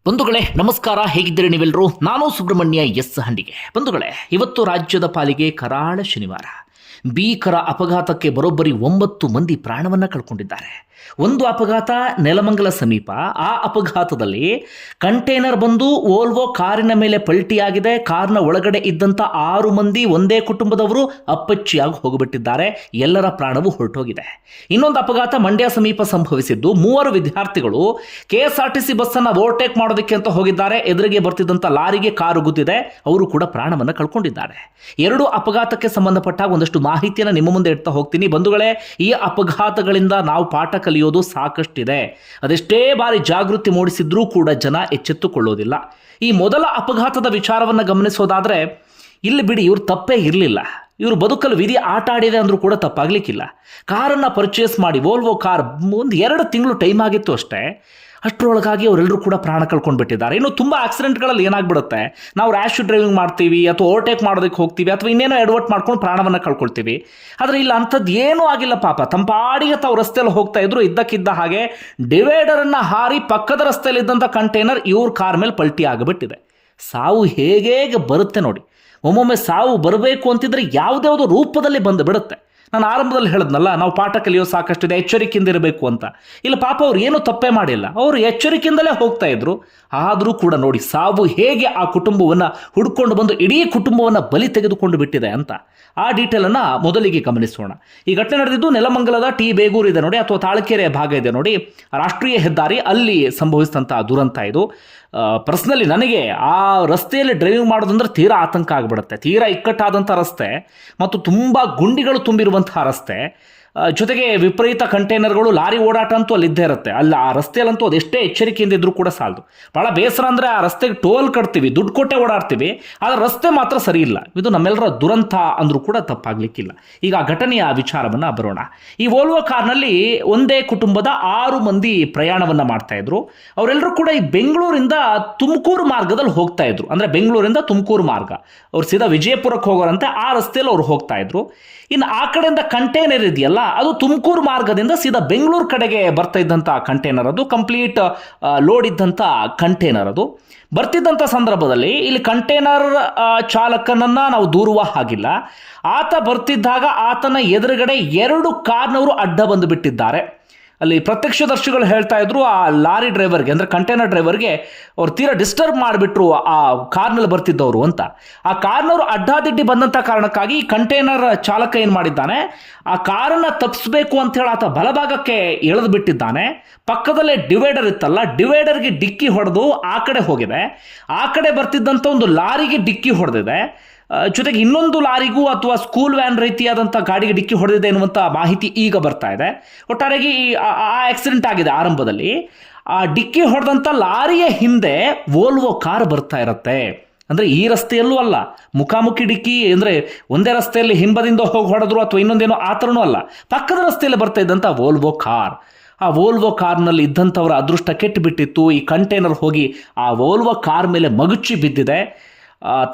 ಬಂಧುಗಳೇ ನಮಸ್ಕಾರ, ಹೇಗಿದ್ದೀರಿ ನೀವೆಲ್ಲರೂ? ನಾನು ಸುಬ್ರಹ್ಮಣ್ಯ ಎಸ್ ಹಂಡಿಗೆ. ಬಂಧುಗಳೇ, ಇವತ್ತು ರಾಜ್ಯದ ಪಾಲಿಗೆ ಕರಾಳ ಶನಿವಾರ. ಭೀಕರ ಅಪಘಾತಕ್ಕೆ ಬರೋಬ್ಬರಿ 9 ಮಂದಿ ಪ್ರಾಣವನ್ನು ಕಳ್ಕೊಂಡಿದ್ದಾರೆ. ಒಂದು ಅಪಘಾತ ನೆಲಮಂಗಲ ಸಮೀಪ. ಆ ಅಪಘಾತದಲ್ಲಿ ಕಂಟೈನರ್ ಬಂದು ವೋಲ್ವೋ ಕಾರಿನ ಮೇಲೆ ಪಲ್ಟಿಯಾಗಿದೆ. ಕಾರ್ನ ಒಳಗಡೆ ಇದ್ದಂಥ 6 ಮಂದಿ ಒಂದೇ ಕುಟುಂಬದವರು ಅಪ್ಪಚ್ಚಿಯಾಗಿ ಹೋಗಿಬಿಟ್ಟಿದ್ದಾರೆ. ಎಲ್ಲರ ಪ್ರಾಣವು ಹೊರಟೋಗಿದೆ. ಇನ್ನೊಂದು ಅಪಘಾತ ಮಂಡ್ಯ ಸಮೀಪ ಸಂಭವಿಸಿದ್ದು. 3 ವಿದ್ಯಾರ್ಥಿಗಳು KSRTC ಬಸ್ಸನ್ನು ಓವರ್ಟೇಕ್ ಮಾಡೋದಕ್ಕೆ ಅಂತ ಹೋಗಿದ್ದಾರೆ. ಎದುರಿಗೆ ಬರ್ತಿದ್ದಂಥ ಲಾರಿಗೆ ಕಾರು ಗುದ್ದಿದೆ. ಅವರು ಕೂಡ ಪ್ರಾಣವನ್ನು ಕಳ್ಕೊಂಡಿದ್ದಾರೆ. 2 ಅಪಘಾತಕ್ಕೆ ಸಂಬಂಧಪಟ್ಟ ಒಂದಷ್ಟು ಮಾಹಿತಿಯನ್ನು ನಿಮ್ಮ ಮುಂದೆ ಇಡ್ತಾ ಹೋಗ್ತೀನಿ. ಬಂಧುಗಳೇ, ಈ ಅಪಘಾತಗಳಿಂದ ನಾವು ಪಾಠ ಕಲಿಯೋದು ಸಾಕಷ್ಟಿದೆ. ಅದೆಷ್ಟೇ ಬಾರಿ ಜಾಗೃತಿ ಮೂಡಿಸಿದ್ರೂ ಕೂಡ ಜನ ಎಚ್ಚೆತ್ತುಕೊಳ್ಳೋದಿಲ್ಲ. ಈ ಮೊದಲ ಅಪಘಾತದ ವಿಚಾರವನ್ನು ಗಮನಿಸೋದಾದರೆ, ಇಲ್ಲಿ ಬಿಡಿ, ಇವ್ರು ತಪ್ಪೇ ಇರಲಿಲ್ಲ. ಇವರು ಬದುಕಲು ವಿಧಿ ಆಟ ಆಡಿದೆ ಅಂದರೂ ಕೂಡ ತಪ್ಪಾಗಲಿಕ್ಕಿಲ್ಲ. ಕಾರನ್ನು ಪರ್ಚೇಸ್ ಮಾಡಿ, ವೋಲ್ವೋ ಕಾರ್, 1-2 ತಿಂಗಳು ಟೈಮ್ ಆಗಿತ್ತು ಅಷ್ಟೇ. ಅಷ್ಟರೊಳಗಾಗಿ ಅವರೆಲ್ಲರೂ ಕೂಡ ಪ್ರಾಣ ಕಳ್ಕೊಂಡು ಬಿಟ್ಟಿದ್ದಾರೆ. ಇನ್ನು ತುಂಬ ಆಕ್ಸಿಡೆಂಟ್ಗಳಲ್ಲಿ ಏನಾಗ್ಬಿಡುತ್ತೆ, ನಾವು ರ್ಯಾಶ್ ಡ್ರೈವಿಂಗ್ ಮಾಡ್ತೀವಿ ಅಥವಾ ಓವರ್ಟೇಕ್ ಮಾಡೋದಕ್ಕೆ ಹೋಗ್ತೀವಿ ಅಥವಾ ಇನ್ನೇನೋ ಎಡವಟ್ ಮಾಡ್ಕೊಂಡು ಪ್ರಾಣವನ್ನು ಕಳ್ಕೊಳ್ತೀವಿ. ಆದರೆ ಇಲ್ಲ, ಅಂಥದ್ದು ಏನೂ ಆಗಿಲ್ಲ. ಪಾಪ ತಂಪಾಡಿಗೆ ತಾವು ರಸ್ತೆಯಲ್ಲಿ ಹೋಗ್ತಾ ಇದ್ರು. ಇದ್ದಕ್ಕಿದ್ದ ಹಾಗೆ ಡಿವೈಡರನ್ನು ಹಾರಿ ಪಕ್ಕದ ರಸ್ತೆಯಲ್ಲಿ ಇದ್ದಂಥ ಕಂಟೈನರ್ ಇವ್ರ ಕಾರ್ ಮೇಲೆ ಪಲ್ಟಿ ಆಗಿಬಿಟ್ಟಿದೆ. ಸಾವು ಹೇಗೆ ಬರುತ್ತೆ ನೋಡಿ. ಒಮ್ಮೊಮ್ಮೆ ಸಾವು ಬರಬೇಕು ಅಂತಿದ್ರೆ ಯಾವುದ್ಯಾವುದೋ ರೂಪದಲ್ಲಿ ಬಂದು ಬಿಡುತ್ತೆ. ನಾನು ಆರಂಭದಲ್ಲಿ ಹೇಳಿದ್ನಲ್ಲ, ನಾವು ಪಾಠ ಕಲಿಯೋ ಸಾಕಷ್ಟಿದೆ, ಎಚ್ಚರಿಕೆಯಿಂದ ಇರಬೇಕು ಅಂತ. ಇಲ್ಲ, ಪಾಪ ಅವ್ರು ಏನೂ ತಪ್ಪೇ ಮಾಡಿಲ್ಲ. ಅವರು ಎಚ್ಚರಿಕೆಯಿಂದಲೇ ಹೋಗ್ತಾ ಇದ್ರು. ಆದರೂ ಕೂಡ ನೋಡಿ, ಸಾವು ಹೇಗೆ ಆ ಕುಟುಂಬವನ್ನು ಹುಡ್ಕೊಂಡು ಬಂದು ಇಡೀ ಕುಟುಂಬವನ್ನು ಬಲಿ ತೆಗೆದುಕೊಂಡು ಬಿಟ್ಟಿದೆ ಅಂತ. ಆ ಡೀಟೇಲನ್ನು ಮೊದಲಿಗೆ ಗಮನಿಸೋಣ. ಈ ಘಟನೆ ನಡೆದಿದ್ದು ನೆಲಮಂಗಲದ ಟಿ ಬೇಗೂರು ಇದೆ ನೋಡಿ, ಅಥವಾ ತಾಳಕೆರೆ ಭಾಗ ಇದೆ ನೋಡಿ, ರಾಷ್ಟ್ರೀಯ ಹೆದ್ದಾರಿ, ಅಲ್ಲಿ ಸಂಭವಿಸಿದಂಥ ದುರಂತ ಇದು. ಪರ್ಸ್ನಲಿ ನನಗೆ ಆ ರಸ್ತೆಯಲ್ಲಿ ಡ್ರೈವಿಂಗ್ ಮಾಡೋದಂದ್ರೆ ತೀರಾ ಆತಂಕ ಆಗಿಬಿಡುತ್ತೆ. ತೀರಾ ಇಕ್ಕಟ್ಟಾದಂಥ ರಸ್ತೆ ಮತ್ತು ತುಂಬ ಗುಂಡಿಗಳು ತುಂಬಿರುವಂತಹ ರಸ್ತೆ, ಜೊತೆಗೆ ವಿಪರೀತ ಕಂಟೈನರ್ಗಳು, ಲಾರಿ ಓಡಾಟ ಅಂತೂ ಅಲ್ಲಿದ್ದೇ ಇರುತ್ತೆ. ಅಲ್ಲಿ ಆ ರಸ್ತೆಯಲ್ಲಂತೂ ಅದೆಷ್ಟೇ ಎಚ್ಚರಿಕೆಯಿಂದ ಇದ್ರೂ ಕೂಡ ಸಾಲದು. ಭಾಳ ಬೇಸರ ಅಂದರೆ, ಆ ರಸ್ತೆಗೆ ಟೋಲ್ ಕಟ್ತೀವಿ, ದುಡ್ಡು ಕೊಟ್ಟೆ ಓಡಾಡ್ತೀವಿ, ಆದರೆ ರಸ್ತೆ ಮಾತ್ರ ಸರಿ ಇಲ್ಲ. ಇದು ನಮ್ಮೆಲ್ಲರ ದುರಂತ ಅಂದರೂ ಕೂಡ ತಪ್ಪಾಗಲಿಕ್ಕಿಲ್ಲ. ಈಗ ಆ ಘಟನೆಯ ವಿಚಾರವನ್ನು ಬರೋಣ. ಈ ವೋಲ್ವೋ ಕಾರ್ನಲ್ಲಿ ಒಂದೇ ಕುಟುಂಬದ 6 ಮಂದಿ ಪ್ರಯಾಣವನ್ನು ಮಾಡ್ತಾ ಇದ್ರು. ಅವರೆಲ್ಲರೂ ಕೂಡ ಈ ಬೆಂಗಳೂರಿಂದ ತುಮಕೂರು ಮಾರ್ಗದಲ್ಲಿ ಹೋಗ್ತಾ ಇದ್ರು. ಅಂದರೆ ಬೆಂಗಳೂರಿಂದ ತುಮಕೂರು ಮಾರ್ಗ, ಅವ್ರು ಸೀದಾ ವಿಜಯಪುರಕ್ಕೆ ಹೋಗೋರಂತೆ ಆ ರಸ್ತೆಯಲ್ಲಿ ಅವ್ರು ಹೋಗ್ತಾ ಇದ್ರು. ಇನ್ನು ಆ ಕಡೆಯಿಂದ ಕಂಟೈನರ್ ಇದೆಯಲ್ಲ, ಅದು ತುಮಕೂರು ಮಾರ್ಗದಿಂದ ಸೀದಾ ಬೆಂಗಳೂರು ಕಡೆಗೆ ಬರ್ತಾ ಇದ್ದಂಥ ಕಂಟೈನರ್. ಅದು ಕಂಪ್ಲೀಟ್ ಲೋಡ್ ಇದ್ದಂಥ ಕಂಟೈನರ್. ಅದು ಬರ್ತಿದ್ದಂಥ ಸಂದರ್ಭದಲ್ಲಿ ಇಲ್ಲಿ ಕಂಟೈನರ್ ಚಾಲಕನನ್ನು ನಾವು ದೂರುವ ಹಾಗಿಲ್ಲ. ಆತ ಬರ್ತಿದ್ದಾಗ ಆತನ ಎದುರುಗಡೆ 2 ಕಾರ್ನವರು ಅಡ್ಡ ಬಂದು ಬಿಟ್ಟಿದ್ದಾರೆ. ಅಲ್ಲಿ ಪ್ರತ್ಯಕ್ಷದರ್ಶಿಗಳು ಹೇಳ್ತಾ ಇದ್ರು, ಆ ಲಾರಿ ಡ್ರೈವರ್ಗೆ, ಅಂದರೆ ಕಂಟೈನರ್ ಡ್ರೈವರ್ಗೆ ಅವ್ರು ತೀರಾ ಡಿಸ್ಟರ್ಬ್ ಮಾಡಿಬಿಟ್ರು ಆ ಕಾರ್ನಲ್ಲಿ ಬರ್ತಿದ್ದವರು ಅಂತ. ಆ ಕಾರ್ನವರು ಅಡ್ಡಾದಿಡ್ಡಿ ಬಂದಂಥ ಕಾರಣಕ್ಕಾಗಿ ಈ ಕಂಟೈನರ್ ಚಾಲಕ ಏನು ಮಾಡಿದ್ದಾನೆ, ಆ ಕಾರನ್ನು ತಪ್ಪಿಸ್ಬೇಕು ಅಂತ ಹೇಳಿ ಆತ ಬಲಭಾಗಕ್ಕೆ ಎಳೆದು ಬಿಟ್ಟಿದ್ದಾನೆ. ಪಕ್ಕದಲ್ಲೇ ಡಿವೈಡರ್ ಇತ್ತಲ್ಲ, ಡಿವೈಡರ್ಗೆ ಡಿಕ್ಕಿ ಹೊಡೆದು ಆ ಕಡೆ ಹೋಗಿದೆ. ಆ ಕಡೆ ಬರ್ತಿದ್ದಂಥ ಒಂದು ಲಾರಿಗೆ ಡಿಕ್ಕಿ ಹೊಡೆದಿದೆ. ಜೊತೆಗೆ ಇನ್ನೊಂದು ಲಾರಿಗೂ ಅಥವಾ ಸ್ಕೂಲ್ ವ್ಯಾನ್ ರೀತಿಯಾದಂಥ ಗಾಡಿಗೆ ಡಿಕ್ಕಿ ಹೊಡೆದಿದೆ ಎನ್ನುವಂಥ ಮಾಹಿತಿ ಈಗ ಬರ್ತಾ ಇದೆ. ಒಟ್ಟಾರೆಯಾಗಿ ಆ ಆಕ್ಸಿಡೆಂಟ್ ಆಗಿದೆ ಆರಂಭದಲ್ಲಿ. ಆ ಡಿಕ್ಕಿ ಹೊಡೆದಂಥ ಲಾರಿಯ ಹಿಂದೆ ವೋಲ್ವೋ ಕಾರ್ ಬರ್ತಾ ಇರುತ್ತೆ. ಅಂದರೆ ಈ ರಸ್ತೆಯಲ್ಲೂ ಅಲ್ಲ, ಮುಖಾಮುಖಿ ಡಿಕ್ಕಿ ಅಂದರೆ ಒಂದೇ ರಸ್ತೆಯಲ್ಲಿ ಹಿಂಬದಿಂದ ಹೋಗಿ ಹೊಡೆದ್ರು ಅಥವಾ ಇನ್ನೊಂದೇನೋ ಆ ಥರನೂ ಅಲ್ಲ, ಪಕ್ಕದ ರಸ್ತೆಯಲ್ಲಿ ಬರ್ತಾ ಇದ್ದಂಥ ವೋಲ್ವೋ ಕಾರ್. ಆ ವೋಲ್ವೋ ಕಾರ್ನಲ್ಲಿ ಇದ್ದಂಥವರ ಅದೃಷ್ಟ ಕೆಟ್ಟು ಬಿಟ್ಟಿತ್ತು. ಈ ಕಂಟೈನರ್ ಹೋಗಿ ಆ ವೋಲ್ವೋ ಕಾರ್ ಮೇಲೆ ಮಗುಚಿ ಬಿದ್ದಿದೆ.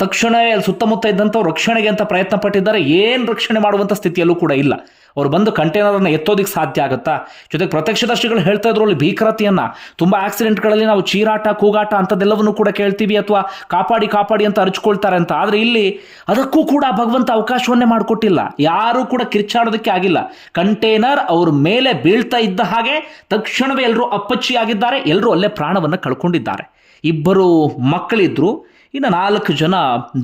ತಕ್ಷಣ ಸುತ್ತಮುತ್ತ ಇದ್ದಂಥವ್ರು ರಕ್ಷಣೆಗೆ ಅಂತ ಪ್ರಯತ್ನ ಪಟ್ಟಿದ್ದಾರೆ. ಏನು ರಕ್ಷಣೆ ಮಾಡುವಂಥ ಸ್ಥಿತಿಯಲ್ಲೂ ಕೂಡ ಇಲ್ಲ. ಅವ್ರು ಬಂದು ಕಂಟೈನರನ್ನು ಎತ್ತೋದಕ್ಕೆ ಸಾಧ್ಯ ಆಗುತ್ತಾ? ಜೊತೆಗೆ ಪ್ರತ್ಯಕ್ಷದರ್ಶಿಗಳು ಹೇಳ್ತಾ ಇದ್ರು ಅಲ್ಲಿ ಭೀಕರತೆಯನ್ನು. ತುಂಬ ಆಕ್ಸಿಡೆಂಟ್ಗಳಲ್ಲಿ ನಾವು ಚೀರಾಟ, ಕೂಗಾಟ ಅಂಥದ್ದೆಲ್ಲವನ್ನೂ ಕೂಡ ಕೇಳ್ತೀವಿ, ಅಥವಾ ಕಾಪಾಡಿ ಕಾಪಾಡಿ ಅಂತ ಅರ್ಚ್ಕೊಳ್ತಾರೆ ಅಂತ. ಆದರೆ ಇಲ್ಲಿ ಅದಕ್ಕೂ ಕೂಡ ಭಗವಂತ ಅವಕಾಶವನ್ನೇ ಮಾಡಿಕೊಟ್ಟಿಲ್ಲ. ಯಾರೂ ಕೂಡ ಕಿರ್ಚಾಡೋದಕ್ಕೆ ಆಗಿಲ್ಲ. ಕಂಟೈನರ್ ಅವ್ರ ಮೇಲೆ ಬೀಳ್ತಾ ಇದ್ದ ಹಾಗೆ ತಕ್ಷಣವೇ ಎಲ್ಲರೂ ಅಪ್ಪಚ್ಚಿಯಾಗಿದ್ದಾರೆ. ಎಲ್ಲರೂ ಅಲ್ಲೇ ಪ್ರಾಣವನ್ನು ಕಳ್ಕೊಂಡಿದ್ದಾರೆ. 2 ಮಕ್ಕಳಿದ್ರು, ಇನ್ನು 4 ಜನ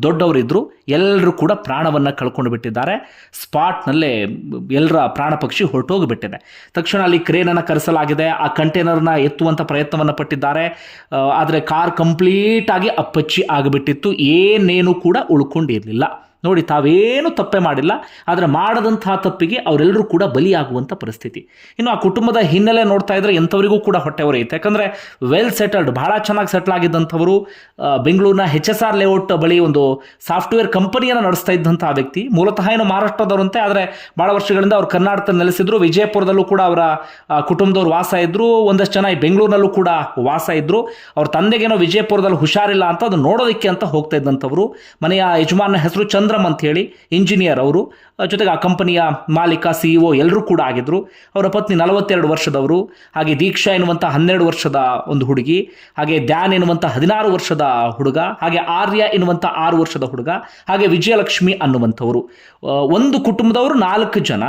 ದೊಡ್ಡವರಿದ್ದರು. ಎಲ್ಲರೂ ಕೂಡ ಪ್ರಾಣವನ್ನು ಕಳ್ಕೊಂಡು ಬಿಟ್ಟಿದ್ದಾರೆ. ಸ್ಪಾಟ್ನಲ್ಲೇ ಎಲ್ಲರ ಪ್ರಾಣ ಪಕ್ಷಿ ಹೊರಟೋಗಿಬಿಟ್ಟಿದೆ. ತಕ್ಷಣ ಅಲ್ಲಿ ಕ್ರೇನನ್ನು ಕರೆಸಲಾಗಿದೆ. ಆ ಕಂಟೈನರ್ನ ಎತ್ತುವಂಥ ಪ್ರಯತ್ನವನ್ನು ಪಟ್ಟಿದ್ದಾರೆ. ಆದರೆ ಕಾರ್ ಕಂಪ್ಲೀಟಾಗಿ ಅಪ್ಪಚ್ಚಿ ಆಗಿಬಿಟ್ಟಿತ್ತು. ಏನೇನು ಕೂಡ ಉಳ್ಕೊಂಡಿರಲಿಲ್ಲ. ನೋಡಿ, ತಾವೇನು ತಪ್ಪೇ ಮಾಡಿಲ್ಲ, ಆದರೆ ಮಾಡದಂತಹ ತಪ್ಪಿಗೆ ಅವರೆಲ್ಲರೂ ಕೂಡ ಬಲಿಯಾಗುವಂಥ ಪರಿಸ್ಥಿತಿ. ಇನ್ನು ಆ ಕುಟುಂಬದ ಹಿನ್ನೆಲೆ ನೋಡ್ತಾ ಇದ್ರೆ ಎಂಥವರಿಗೂ ಕೂಡ ಹೊಟ್ಟೆ ಉರಿಯುತ್ತೆ. ಯಾಕಂದರೆ ವೆಲ್ ಸೆಟಲ್ಡ್, ಬಹಳ ಚೆನ್ನಾಗಿ ಸೆಟ್ಲ್ ಆಗಿದ್ದಂಥವರು. ಬೆಂಗಳೂರಿನ HSR ಲೇಔಟ್ ಬಳಿ ಒಂದು ಸಾಫ್ಟ್ವೇರ್ ಕಂಪನಿಯನ್ನು ನಡೆಸ್ತಾ ಇದ್ದಂಥ ವ್ಯಕ್ತಿ. ಮೂಲತಃ ಏನು ಮಹಾರಾಷ್ಟ್ರದವರಂತೆ, ಆದರೆ ಭಾಳ ವರ್ಷಗಳಿಂದ ಅವ್ರು ಕರ್ನಾಟಕದಲ್ಲಿ ನೆಲೆಸಿದ್ರು. ವಿಜಯಪುರದಲ್ಲೂ ಕೂಡ ಅವರ ಕುಟುಂಬದವ್ರು ವಾಸ ಇದ್ದರು. ಒಂದಷ್ಟು ಜನ ಈ ಬೆಂಗಳೂರಿನಲ್ಲೂ ಕೂಡ ವಾಸ ಇದ್ದರು. ಅವ್ರ ತಂದೆಗೇನೋ ವಿಜಯಪುರದಲ್ಲಿ ಹುಷಾರಿಲ್ಲ ಅಂತ ಅದು ನೋಡೋದಕ್ಕೆ ಅಂತ ಹೋಗ್ತಾ ಇದ್ದಂಥವ್ರು. ಮನೆಯ ಯಜಮಾನ ಹೆಸರು ಚಂದ್ರ ಚಂದ್ರಮ್ ಅಂತ ಹೇಳಿ ಇಂಜಿನಿಯರ್ ಅವರು, ಜೊತೆಗೆ ಆ ಕಂಪನಿಯ ಮಾಲೀಕ CEO ಎಲ್ಲರೂ ಕೂಡ ಆಗಿದ್ರು. ಅವರ ಪತ್ನಿ 42 ವರ್ಷದವರು, ಹಾಗೆ ದೀಕ್ಷಾ ಎನ್ನುವಂಥ 12 ವರ್ಷದ ಒಂದು ಹುಡುಗಿ, ಹಾಗೆ ಧ್ಯಾನ್ ಎನ್ನುವಂಥ 16 ವರ್ಷದ ಹುಡುಗ, ಹಾಗೆ ಆರ್ಯ ಎನ್ನುವಂಥ 6 ವರ್ಷದ ಹುಡುಗ, ಹಾಗೆ ವಿಜಯಲಕ್ಷ್ಮಿ ಅನ್ನುವಂಥವರು. ಒಂದು ಕುಟುಂಬದವರು 4 ಜನ.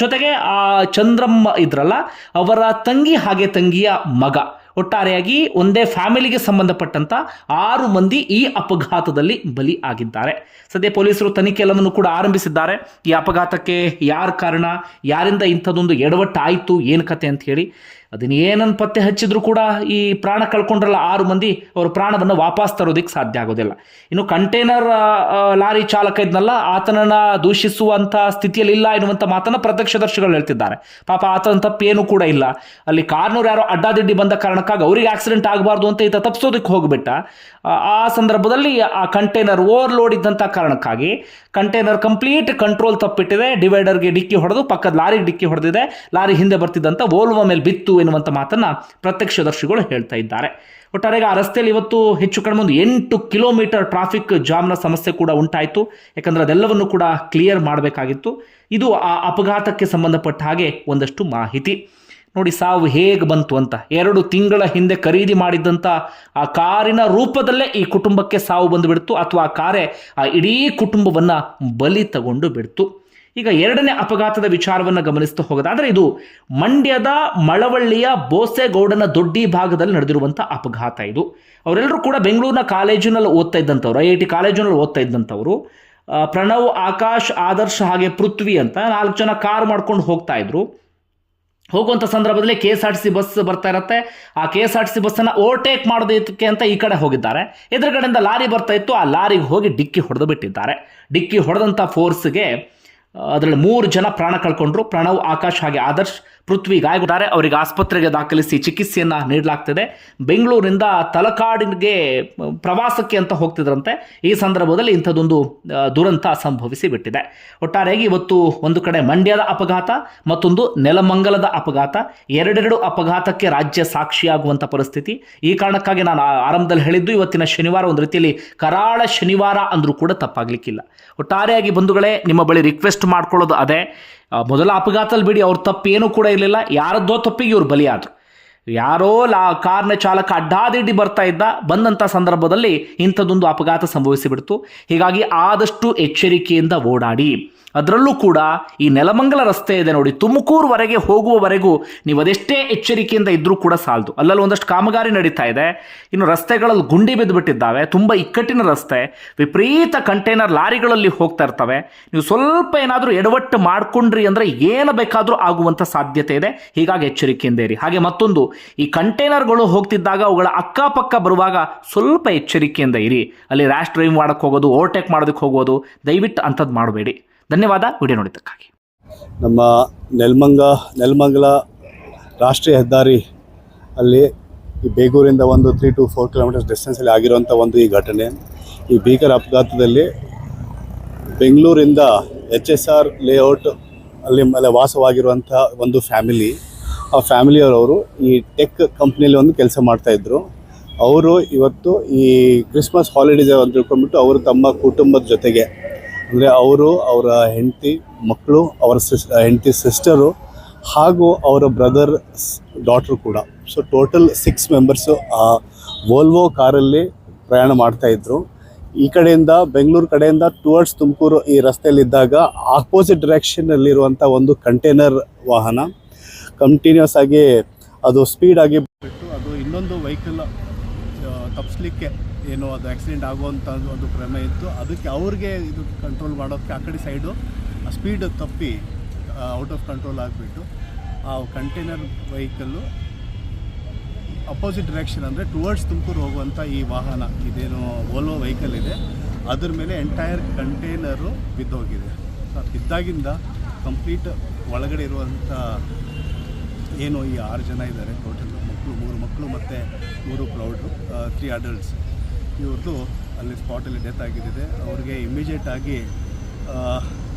ಜೊತೆಗೆ ಆ ಚಂದ್ರಮ್ ಇದ್ರಲ್ಲ, ಅವರ ತಂಗಿ ಹಾಗೆ ತಂಗಿಯ ಮಗ, ಒಟ್ಟಾರೆಯಾಗಿ ಒಂದೇ ಫ್ಯಾಮಿಲಿಗೆ ಸಂಬಂಧಪಟ್ಟಂತ 6 ಮಂದಿ ಈ ಅಪಘಾತದಲ್ಲಿ ಬಲಿ ಆಗಿದ್ದಾರೆ. ಸದ್ಯ ಪೊಲೀಸರು ತನಿಖೆ ಎಲ್ಲವನ್ನು ಕೂಡ ಆರಂಭಿಸಿದ್ದಾರೆ. ಈ ಅಪಘಾತಕ್ಕೆ ಯಾರ ಕಾರಣ, ಯಾರಿಂದ ಇಂಥದ್ದೊಂದು ಎಡವಟ್ಟು ಆಯಿತು, ಏನು ಕತೆ ಅಂತ ಹೇಳಿ ಅದನ್ನ ಏನನ್ನು ಪತ್ತೆ ಹಚ್ಚಿದ್ರು ಕೂಡ ಈ ಪ್ರಾಣ ಕಳ್ಕೊಂಡ್ರಲ್ಲ 6 ಮಂದಿ, ಅವರ ಪ್ರಾಣವನ್ನು ವಾಪಸ್ ತರೋದಕ್ಕೆ ಸಾಧ್ಯ ಆಗೋದಿಲ್ಲ. ಇನ್ನು ಕಂಟೈನರ್ ಲಾರಿ ಚಾಲಕ ಇದ್ನಲ್ಲ, ಆತನನ್ನ ದೂಷಿಸುವಂಥ ಸ್ಥಿತಿಯಲ್ಲಿ ಇಲ್ಲ ಎನ್ನುವಂಥ ಮಾತನ್ನು ಪ್ರತ್ಯಕ್ಷದರ್ಶಿಗಳು ಹೇಳ್ತಿದ್ದಾರೆ. ಪಾಪ ಆತನ ತಪ್ಪೇನು ಕೂಡ ಇಲ್ಲ. ಅಲ್ಲಿ ಕಾರ್ನೂರು ಯಾರೋ ಅಡ್ಡಾದಿಡ್ಡಿ ಬಂದ ಕಾರಣಕ್ಕಾಗಿ ಅವರಿಗೆ ಆಕ್ಸಿಡೆಂಟ್ ಆಗಬಾರ್ದು ಅಂತ ಈತ ತಪ್ಪಿಸೋದಕ್ಕೆ ಹೋಗ್ಬಿಟ್ಟ. ಆ ಸಂದರ್ಭದಲ್ಲಿ ಆ ಕಂಟೈನರ್ ಓವರ್ಲೋಡ್ ಇದ್ದಂಥ ಕಾರಣಕ್ಕಾಗಿ ಕಂಟೈನರ್ ಕಂಪ್ಲೀಟ್ ಕಂಟ್ರೋಲ್ ತಪ್ಪಿಟ್ಟಿದೆ. ಡಿವೈಡರ್ಗೆ ಡಿಕ್ಕಿ ಹೊಡೆದು ಪಕ್ಕದ ಲಾರಿಗೆ ಡಿಕ್ಕಿ ಹೊಡೆದಿದೆ. ಲಾರಿ ಹಿಂದೆ ಬರ್ತಿದ್ದಂಥ ವೋಲ್ವೋ ಮೇಲೆ ಬಿತ್ತು ಎನ್ನುವಂಥ ಮಾತನ್ನ ಪ್ರತ್ಯಕ್ಷದರ್ಶಿಗಳು ಹೇಳ್ತಾ ಇದ್ದಾರೆ. ಒಟ್ಟಾರೆಗೆ ಆ ರಸ್ತೆಯಲ್ಲಿ ಇವತ್ತು ಹೆಚ್ಚು ಕಡಿಮೆ ಒಂದು 8 ಕಿಲೋಮೀಟರ್ ಟ್ರಾಫಿಕ್ ಜಾಮ್ನ ಸಮಸ್ಯೆ ಕೂಡ ಉಂಟಾಯಿತು. ಯಾಕಂದ್ರೆ ಅದೆಲ್ಲವನ್ನು ಕೂಡ ಕ್ಲಿಯರ್ ಮಾಡಬೇಕಾಗಿತ್ತು. ಇದು ಆ ಅಪಘಾತಕ್ಕೆ ಸಂಬಂಧಪಟ್ಟ ಹಾಗೆ ಒಂದಷ್ಟು ಮಾಹಿತಿ. ನೋಡಿ ಸಾವು ಹೇಗೆ ಬಂತು ಅಂತ. 2 ತಿಂಗಳ ಹಿಂದೆ ಖರೀದಿ ಮಾಡಿದ್ದಂಥ ಆ ಕಾರಿನ ರೂಪದಲ್ಲೇ ಈ ಕುಟುಂಬಕ್ಕೆ ಸಾವು ಬಂದು ಬಿಡ್ತು, ಅಥವಾ ಆ ಕಾರೇ ಆ ಇಡೀ ಕುಟುಂಬವನ್ನ ಬಲಿ ತಗೊಂಡು ಬಿಡ್ತು. ಈಗ 2ನೇ ಅಪಘಾತದ ವಿಚಾರವನ್ನು ಗಮನಿಸ್ತಾ ಹೋಗೋದಾದ್ರೆ, ಇದು ಮಂಡ್ಯದ ಮಳವಳ್ಳಿಯ ಬೋಸೇಗೌಡನ ದೊಡ್ಡಿ ಭಾಗದಲ್ಲಿ ನಡೆದಿರುವಂಥ ಅಪಘಾತ ಇದು. ಅವರೆಲ್ಲರೂ ಕೂಡ ಬೆಂಗಳೂರಿನ ಕಾಲೇಜಿನಲ್ಲಿ ಓದ್ತಾ ಇದ್ದಂಥವ್ರು, IIT ಕಾಲೇಜಿನಲ್ಲಿ ಓದ್ತಾ ಇದ್ದಂಥವ್ರು. ಪ್ರಣವ್, ಆಕಾಶ್, ಆದರ್ಶ್ ಹಾಗೆ ಪೃಥ್ವಿ ಅಂತ 4 ಜನ ಕಾರ್ ಮಾಡ್ಕೊಂಡು ಹೋಗ್ತಾ ಇದ್ರು. ಹೋಗುವಂಥ ಸಂದರ್ಭದಲ್ಲಿ KSRTC ಬಸ್ ಬರ್ತಾ ಇರುತ್ತೆ. ಆ KSRTC ಬಸ್ಸನ್ನು ಓವರ್ಟೇಕ್ ಮಾಡೋದಕ್ಕೆ ಅಂತ ಈ ಕಡೆ ಹೋಗಿದ್ದಾರೆ. ಎದುರುಗಡೆಯಿಂದ ಲಾರಿ ಬರ್ತಾ ಇತ್ತು. ಆ ಲಾರಿಗೆ ಹೋಗಿ ಡಿಕ್ಕಿ ಹೊಡೆದು ಬಿಟ್ಟಿದ್ದಾರೆ. ಡಿಕ್ಕಿ ಹೊಡೆದಂಥ ಫೋರ್ಸ್ಗೆ ಅದರಲ್ಲಿ 3 ಜನ ಪ್ರಾಣ ಕಳ್ಕೊಂಡ್ರು. ಪ್ರಣವ್, ಆಕಾಶ್ ಹಾಗೆ ಆದರ್ಶ್. ಪೃಥ್ವಿ ಗಾಯಗೊಂಡಿದ್ದಾರೆ. ಅವರಿಗೆ ಆಸ್ಪತ್ರೆಗೆ ದಾಖಲಿಸಿ ಚಿಕಿತ್ಸೆಯನ್ನು ನೀಡಲಾಗ್ತಿದೆ. ಬೆಂಗಳೂರಿನಿಂದ ತಲಕಾಡಿಗೆ ಪ್ರವಾಸಕ್ಕೆ ಅಂತ ಹೋಗ್ತಿದ್ರಂತೆ. ಈ ಸಂದರ್ಭದಲ್ಲಿ ಇಂಥದ್ದೊಂದು ದುರಂತ ಸಂಭವಿಸಿ ಬಿಟ್ಟಿದೆ. ಒಟ್ಟಾರೆಯಾಗಿ ಇವತ್ತು ಒಂದು ಕಡೆ ಮಂಡ್ಯದ ಅಪಘಾತ, ಮತ್ತೊಂದು ನೆಲಮಂಗಲದ ಅಪಘಾತ. 2 ಅಪಘಾತಕ್ಕೆ ರಾಜ್ಯ ಸಾಕ್ಷಿಯಾಗುವಂಥ ಪರಿಸ್ಥಿತಿ. ಈ ಕಾರಣಕ್ಕಾಗಿ ನಾನು ಆರಂಭದಲ್ಲಿ ಹೇಳಿದ್ದು, ಇವತ್ತಿನ ಶನಿವಾರ ಒಂದು ರೀತಿಯಲ್ಲಿ ಕರಾಳ ಶನಿವಾರ ಅಂದರೂ ಕೂಡ ತಪ್ಪಾಗಲಿಕ್ಕಿಲ್ಲ. ಒಟ್ಟಾರೆಯಾಗಿ ಬಂಧುಗಳೇ, ನಿಮ್ಮ ಬಳಿ ರಿಕ್ವೆಸ್ಟ್ ಮಾಡ್ಕೊಳ್ಳೋದು ಅದೇ. ಮೊದಲ ಅಪಘಾತದಲ್ಲಿ ಬಿಡಿ, ಅವ್ರ ತಪ್ಪೇನೂ ಕೂಡ ಇರಲಿಲ್ಲ. ಯಾರದ್ದೋ ತಪ್ಪಿಗೆ ಇವ್ರು ಬಲಿಯಾದರು. ಯಾರೋ ಕಾರ್ನ ಚಾಲಕ ಅಡ್ಡಾದಿಡ್ಡಿ ಬರ್ತಾ ಇದ್ದ, ಬಂದಂಥ ಸಂದರ್ಭದಲ್ಲಿ ಇಂಥದ್ದೊಂದು ಅಪಘಾತ ಸಂಭವಿಸಿಬಿಡ್ತು. ಹೀಗಾಗಿ ಆದಷ್ಟು ಎಚ್ಚರಿಕೆಯಿಂದ ಓಡಾಡಿ. ಅದರಲ್ಲೂ ಕೂಡ ಈ ನೆಲಮಂಗಲ ರಸ್ತೆ ಇದೆ ನೋಡಿ, ತುಮಕೂರುವರೆಗೆ ಹೋಗುವವರೆಗೂ ನೀವು ಅದೆಷ್ಟೇ ಎಚ್ಚರಿಕೆಯಿಂದ ಇದ್ರೂ ಕೂಡ ಸಾಲದು. ಅಲ್ಲಲ್ಲಿ ಒಂದಷ್ಟು ಕಾಮಗಾರಿ ನಡೀತಾ ಇದೆ. ಇನ್ನು ರಸ್ತೆಗಳಲ್ಲಿ ಗುಂಡಿ ಬಿದ್ದು ಬಿಟ್ಟಿದ್ದಾವೆ. ತುಂಬ ಇಕ್ಕಟ್ಟಿನ ರಸ್ತೆ, ವಿಪರೀತ ಕಂಟೈನರ್ ಲಾರಿಗಳಲ್ಲಿ ಹೋಗ್ತಾ ಇರ್ತವೆ. ನೀವು ಸ್ವಲ್ಪ ಏನಾದರೂ ಎಡವಟ್ಟು ಮಾಡ್ಕೊಂಡ್ರಿ ಅಂದರೆ ಏನು ಬೇಕಾದರೂ ಆಗುವಂಥ ಸಾಧ್ಯತೆ ಇದೆ. ಹೀಗಾಗಿ ಎಚ್ಚರಿಕೆಯಿಂದ ಇರಿ. ಹಾಗೆ ಮತ್ತೊಂದು, ಈ ಕಂಟೈನರ್ಗಳು ಹೋಗ್ತಿದ್ದಾಗ ಅವುಗಳ ಅಕ್ಕಪಕ್ಕ ಬರುವಾಗ ಸ್ವಲ್ಪ ಎಚ್ಚರಿಕೆಯಿಂದ ಇರಿ. ಅಲ್ಲಿ ರ್ಯಾಶ್ ಡ್ರೈವ್ ಮಾಡೋಕ್ಕೆ ಹೋಗೋದು, ಓವರ್ಟೇಕ್ ಮಾಡೋದಕ್ಕೆ ಹೋಗೋದು ದಯವಿಟ್ಟು ಅಂಥದ್ದು ಮಾಡಬೇಡಿ. ಧನ್ಯವಾದ ವಿಡಿಯೋ ನೋಡಿದ್ದಕ್ಕಾಗಿ. ನಮ್ಮ ನೆಲಮಂಗಲ ರಾಷ್ಟ್ರೀಯ ಹೆದ್ದಾರಿ ಅಲ್ಲಿ ಈ ಬೇಗೂರಿಂದ ಒಂದು 3 to 4 ಕಿಲೋಮೀಟರ್ಸ್ ಡಿಸ್ಟೆನ್ಸಲ್ಲಿ ಆಗಿರುವಂಥ ಒಂದು ಈ ಘಟನೆ. ಈ ಭೀಕರ ಅಪಘಾತದಲ್ಲಿ ಬೆಂಗಳೂರಿಂದ HSR ಲೇಔಟ್ ಅಲ್ಲಿ ಮೇಲೆ ವಾಸವಾಗಿರುವಂಥ ಒಂದು ಫ್ಯಾಮಿಲಿ, ಆ ಫ್ಯಾಮಿಲಿಯವರವರು ಈ ಟೆಕ್ ಕಂಪ್ನಿಯಲ್ಲಿ ಒಂದು ಕೆಲಸ ಮಾಡ್ತಾಯಿದ್ರು. ಅವರು ಇವತ್ತು ಈ ಕ್ರಿಸ್ಮಸ್ ಹಾಲಿಡೇಸ್ ಅಂತ ತಿಳ್ಕೊಂಡ್ಬಿಟ್ಟು ಅವರು ತಮ್ಮ ಕುಟುಂಬದ ಜೊತೆಗೆ, ಅಂದರೆ ಅವರು, ಅವರ ಹೆಂಡತಿ, ಮಕ್ಕಳು, ಅವರ ಹೆಂಡತಿ ಸಿಸ್ಟರು ಹಾಗೂ ಅವರ ಬ್ರದರ್ ಡಾಟ್ರು ಕೂಡ, ಸೊ ಟೋಟಲ್ 6 ಮೆಂಬರ್ಸು ಆ ವೋಲ್ವೋ ಕಾರಲ್ಲಿ ಪ್ರಯಾಣ ಮಾಡ್ತಾಯಿದ್ರು. ಈ ಕಡೆಯಿಂದ ಬೆಂಗಳೂರು ಕಡೆಯಿಂದ ಟುವರ್ಡ್ಸ್ ತುಮಕೂರು ಈ ರಸ್ತೆಯಲ್ಲಿದ್ದಾಗ ಆಪೋಸಿಟ್ ಡೈರೆಕ್ಷನ್ನಲ್ಲಿರುವಂಥ ಒಂದು ಕಂಟೈನರ್ ವಾಹನ ಕಂಟಿನ್ಯೂಸ್ ಆಗಿ ಅದು ಸ್ಪೀಡಾಗಿ ಬಿಟ್ಟು ಅದು ಇನ್ನೊಂದು ವೆಹಿಕಲ್ ತಪ್ಪಿಸ್ಲಿಕ್ಕೆ ಏನೋ ಅದು ಆಕ್ಸಿಡೆಂಟ್ ಆಗುವಂಥ ಒಂದು ಪ್ರಮೇಯ ಇತ್ತು. ಅದಕ್ಕೆ ಅವ್ರಿಗೆ ಇದು ಕಂಟ್ರೋಲ್ ಮಾಡೋಕ್ಕೆ ಆ ಕಡೆ ಸೈಡು ಆ ಸ್ಪೀಡ್ ತಪ್ಪಿ ಔಟ್ ಆಫ್ ಕಂಟ್ರೋಲ್ ಆಗಿಬಿಟ್ಟು ಆ ಕಂಟೈನರ್ ವೆಹಿಕಲ್ಲು ಅಪೋಸಿಟ್ ಡೈರೆಕ್ಷನ್ ಅಂದರೆ ಟುವರ್ಡ್ಸ್ ತುಮಕೂರು ಹೋಗುವಂಥ ಈ ವಾಹನ, ಇದೇನು ವೋಲ್ವೋ ವೆಹಿಕಲ್ ಇದೆ, ಅದ್ರ ಮೇಲೆ ಎಂಟೈರ್ ಕಂಟೈನರು ಬಿದ್ದೋಗಿದೆ. ಬಿದ್ದಾಗಿಂದ ಕಂಪ್ಲೀಟ್ ಒಳಗಡೆ ಇರುವಂಥ ಏನು ಈ 6 ಜನ ಇದ್ದಾರೆ ಟೋಟಲ್, ಮಕ್ಕಳು 3 ಮಕ್ಕಳು ಮತ್ತು 3 ಪ್ರೌಡ್ರು, 3 ಅಡಲ್ಟ್ಸ್, ಇವ್ರದ್ದು ಅಲ್ಲಿ ಸ್ಪಾಟಲ್ಲಿ ಡೆತ್ ಆಗಿದ್ದಿದೆ. ಅವ್ರಿಗೆ ಇಮ್ಮಿಡಿಯೇಟಾಗಿ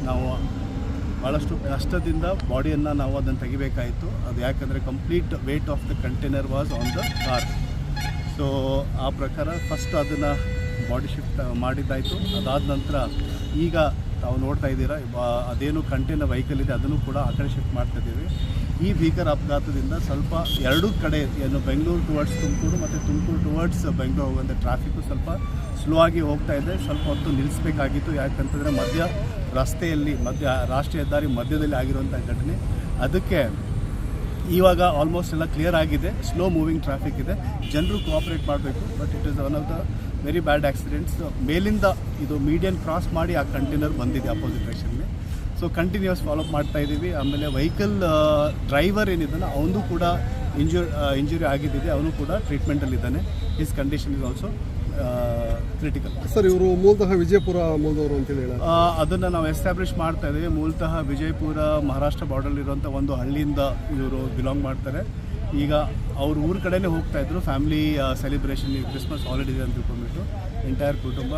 ನಾವು ಭಾಳಷ್ಟು ಕಷ್ಟದಿಂದ ಬಾಡಿಯನ್ನು ನಾವು ಅದನ್ನು ತೆಗಿಬೇಕಾಯಿತು. ಅದು ಯಾಕಂದರೆ complete weight of the container was on the car. So ಆ ಪ್ರಕಾರ ಫಸ್ಟ್ ಅದನ್ನು ಬಾಡಿ ಶಿಫ್ಟ್ ಮಾಡಿದ್ದಾಯಿತು. ಅದಾದ ನಂತರ ಈಗ ತಾವು ನೋಡ್ತಾ ಇದ್ದೀರಾ, ಅದೇನು ಕಂಟೈನರ್ ವೆಹಿಕಲ್ ಇದೆ ಅದನ್ನು ಕೂಡ ಆ ಕಡೆ ಶಿಫ್ಟ್ ಮಾಡ್ತಾ ಇದ್ದೀವಿ. ಈ ಭೀಕರ ಅಪಘಾತದಿಂದ ಸ್ವಲ್ಪ ಎರಡೂ ಕಡೆ ಏನು ಬೆಂಗಳೂರು ಟುವರ್ಡ್ಸ್ ತುಮಕೂರು ಮತ್ತು ತುಮಕೂರು ಟುವರ್ಡ್ಸ್ ಬೆಂಗಳೂರು ಹೋಗುವಂಥ ಟ್ರಾಫಿಕ್ಕು ಸ್ವಲ್ಪ ಸ್ಲೋ ಆಗಿ ಹೋಗ್ತಾ ಇದೆ. ಸ್ವಲ್ಪ ಹೊತ್ತು ನಿಲ್ಲಿಸಬೇಕಾಗಿತ್ತು, ಯಾಕಂತಂದರೆ ರಸ್ತೆಯಲ್ಲಿ ರಾಷ್ಟ್ರೀಯ ಹೆದ್ದಾರಿ ಮಧ್ಯದಲ್ಲಿ ಆಗಿರುವಂಥ ಘಟನೆ. ಅದಕ್ಕೆ ಇವಾಗ ಆಲ್ಮೋಸ್ಟ್ ಎಲ್ಲ ಕ್ಲಿಯರ್ ಆಗಿದೆ. ಸ್ಲೋ ಮೂವಿಂಗ್ ಟ್ರಾಫಿಕ್ ಇದೆ, ಜನರು ಕೋಆಪ್ರೇಟ್ ಮಾಡಬೇಕು. But it is one of the very bad accidents. ಮೇಲಿಂದ ಇದು ಮೀಡಿಯನ್ ಕ್ರಾಸ್ ಮಾಡಿ ಆ ಕಂಟೈನರ್ ಬಂದಿದೆ ಅಪೋಸಿಟ್ ಡೈರೆಕ್ಷನ್ಗೆ. ಸೊ ಕಂಟಿನ್ಯೂಸ್ ಫಾಲೋಅಪ್ ಮಾಡ್ತಾ ಇದ್ದೀವಿ. ಆಮೇಲೆ ವೆಹಿಕಲ್ ಡ್ರೈವರ್ ಏನಿದ್ದಾನೆ ಅವನು ಕೂಡ ಇಂಜುರಿ ಆಗಿದ್ದಿದೆ, ಅವನು ಕೂಡ ಟ್ರೀಟ್ಮೆಂಟಲ್ಲಿದ್ದಾನೆ. His condition is also critical. Sir, ಇವರು ಮೂಲತಃ ವಿಜಯಪುರ ಮೂಲದವರು ಅಂತೇಳಿ ಹೇಳಿ ಅದನ್ನು ನಾವು ಎಸ್ಟಾಬ್ಲಿಷ್ ಮಾಡ್ತಾ ಇದ್ದೀವಿ. ಮೂಲತಃ ವಿಜಯಪುರ ಮಹಾರಾಷ್ಟ್ರ ಬಾರ್ಡರ್ಲಿರುವಂಥ ಒಂದು ಹಳ್ಳಿಯಿಂದ ಇವರು ಬಿಲಾಂಗ್ ಮಾಡ್ತಾರೆ. ಈಗ ಅವ್ರ ಊರ ಕಡೆನೇ ಹೋಗ್ತಾ ಇದ್ರು. ಫ್ಯಾಮಿಲಿ ಸೆಲೆಬ್ರೇಷನ್, ಕ್ರಿಸ್ಮಸ್ ಹಾಲಿಡೇ ಅಂತ ತಿಳ್ಕೊಂಡ್ಬಿಟ್ಟು ಎಂಟೈರ್ ಕುಟುಂಬ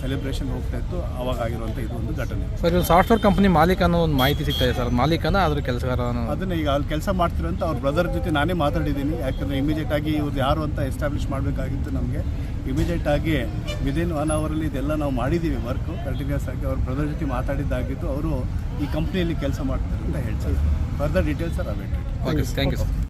ಸೆಲೆಬ್ರೇಷನ್ ಹೋಗ್ತಾ ಇತ್ತು. ಅವಾಗ ಆಗಿರುವಂಥ ಇದು ಒಂದು ಘಟನೆ. ಸರ್, ಇದು ಸಾಫ್ಟ್ವೇರ್ ಕಂಪನಿ ಮಾಲೀಕ ಅನ್ನೋ ಒಂದು ಮಾಹಿತಿ ಸಿಗ್ತಾ ಇದೆ ಸರ್. ಮಾಲೀಕನ ಅದ್ರ ಕೆಲಸಗಾರ ಅದನ್ನು ಈಗ ಅಲ್ಲಿ ಕೆಲಸ ಮಾಡ್ತಿರೋಂಥ ಅವ್ರ ಬ್ರದರ್ ಜೊತೆ ನಾನೇ ಮಾತಾಡಿದ್ದೀನಿ. ಯಾಕಂದರೆ ಇಮಿಡಿಯೇಟಾಗಿ ಇವ್ರು ಯಾರು ಅಂತ ಎಸ್ಟಾಬ್ಲಿಷ್ ಮಾಡಬೇಕಾಗಿತ್ತು ನಮಗೆ. ಇಮಿಡಿಯೇಟಾಗಿ ವಿದಿನ್ 1 ಅವರಲ್ಲಿ ಇದೆಲ್ಲ ನಾವು ಮಾಡಿದ್ದೀವಿ ವರ್ಕು ಕಂಟಿನ್ಯೂಸ್ ಆಗಿ. ಅವ್ರ ಬ್ರದರ್ ಜೊತೆ ಮಾತಾಡಿದ್ದಾಗಿದ್ದು ಅವರು ಈ ಕಂಪ್ನಿಯಲ್ಲಿ ಕೆಲಸ ಮಾಡ್ತಾರೆ ಅಂತ ಹೇಳ್ತಾರೆ. Further details are awaited. Okay, thank you sir.